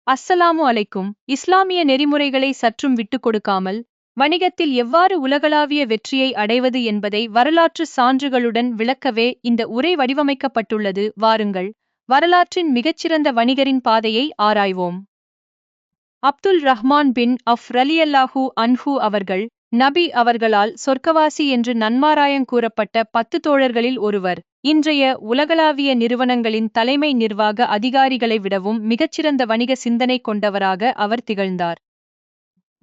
அஸ்ஸலாமு அலைக்கும். இஸ்லாமிய நெறிமுறைகளை சற்றும் விட்டுக் கொடுக்காமல், வணிகத்தில் எவ்வாறு உலகளாவிய வெற்றியை அடைவது என்பதை வரலாற்று சான்றுகளுடன் விளக்கவே இந்த உரை வடிவமைக்கப்பட்டுள்ளது. வாருங்கள், வரலாற்றின் மிகச்சிறந்த வணிகரின் பாதையை ஆராய்வோம். அப்துல் ரஹ்மான் பின் அஃப் ரலியல்லாஹு அன்ஹு அவர்கள், நபி அவர்களால் சொர்க்கவாசி என்று நன்மாராயங் கூறப்பட்ட 10 தோழர்களில் ஒருவர். இன்றைய உலகளாவிய நிறுவனங்களின் தலைமை நிர்வாக அதிகாரிகளை விடவும் மிகச்சிறந்த வணிக சிந்தனை கொண்டவராக அவர் திகழ்ந்தார்.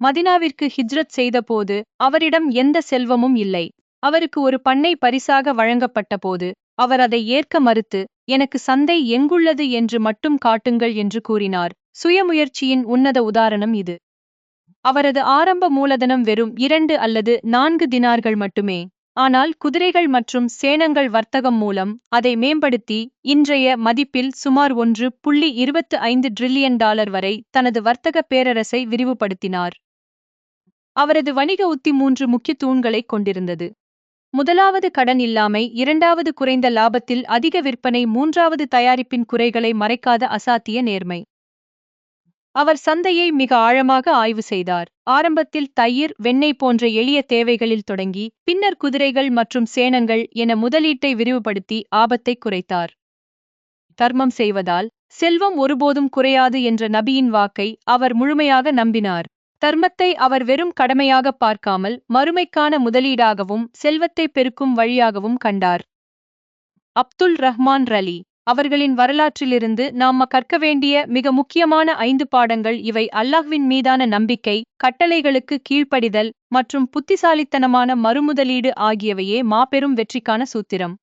மதினாவிற்கு ஹிஜ்ரத் செய்தபோது அவரிடம் எந்த செல்வமும் இல்லை. அவருக்கு ஒரு பண்ணை பரிசாக வழங்கப்பட்டபோது அவர் அதை ஏற்க மறுத்து, எனக்கு சந்தை எங்குள்ளது என்று மட்டும் காட்டுங்கள் என்று கூறினார். சுயமுயற்சியின் உன்னத உதாரணம் இது. அவரது ஆரம்ப மூலதனம் வெறும் 2 அல்லது 4 தினார்கள் மட்டுமே. ஆனால் குதிரைகள் மற்றும் சேணங்கள் வர்த்தகம் மூலம் அதை மேம்படுத்தி இன்றைய மதிப்பில் சுமார் $1.25 டிரில்லியன் வரை தனது வர்த்தக பேரரசை விரிவுபடுத்தினார். அவரது வணிக உத்தி 3 முக்கிய தூண்களைக் கொண்டிருந்தது. முதலாவது கடன் இல்லாமை, இரண்டாவது குறைந்த லாபத்தில் அதிக விற்பனை, மூன்றாவது தயாரிப்பின் குறைகளை மறைக்காத அசாத்திய நேர்மை. அவர் சந்தையை மிக ஆழமாக ஆய்வு செய்தார். ஆரம்பத்தில் தயிர், வெண்ணெய் போன்ற எளிய தேவைகளில் தொடங்கி, பின்னர் குதிரைகள் மற்றும் சேணங்கள் என முதலீட்டை விரிவுபடுத்தி ஆபத்தை குறைத்தார். தர்மம் செய்வதால் செல்வம் ஒருபோதும் குறையாது என்ற நபியின் வாக்கை அவர் முழுமையாக நம்பினார். தர்மத்தை அவர் வெறும் கடமையாக பார்க்காமல் மறுமைக்கான முதலீடாகவும் செல்வத்தை பெருக்கும் வழியாகவும் கண்டார். அப்துல் ரஹ்மான் ரலி அவர்களின் வரலாற்றிலிருந்து நாம் கற்க வேண்டிய மிக முக்கியமான 5 பாடங்கள் இவை. அல்லாஹ்வின் மீதான நம்பிக்கை, கட்டளைகளுக்கு கீழ்ப்படிதல் மற்றும் புத்திசாலித்தனமான மறுமுதலீடு ஆகியவையே மாபெரும் வெற்றிக்கான சூத்திரம்.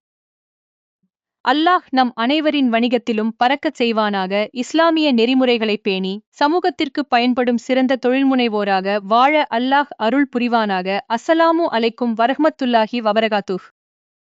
அல்லாஹ் நம் அனைவரின் வணிகத்திலும் பறக்கச் செய்வானாக. இஸ்லாமிய நெறிமுறைகளை பேணி சமூகத்திற்கு பயன்படும் சிறந்த தொழில்முனைவோராக வாழ அல்லாஹ் அருள் புரிவானாக. அஸ்ஸலாமு அலைக்கும் வரஹ்மத்துல்லாஹி வபரகாத்துஹ்.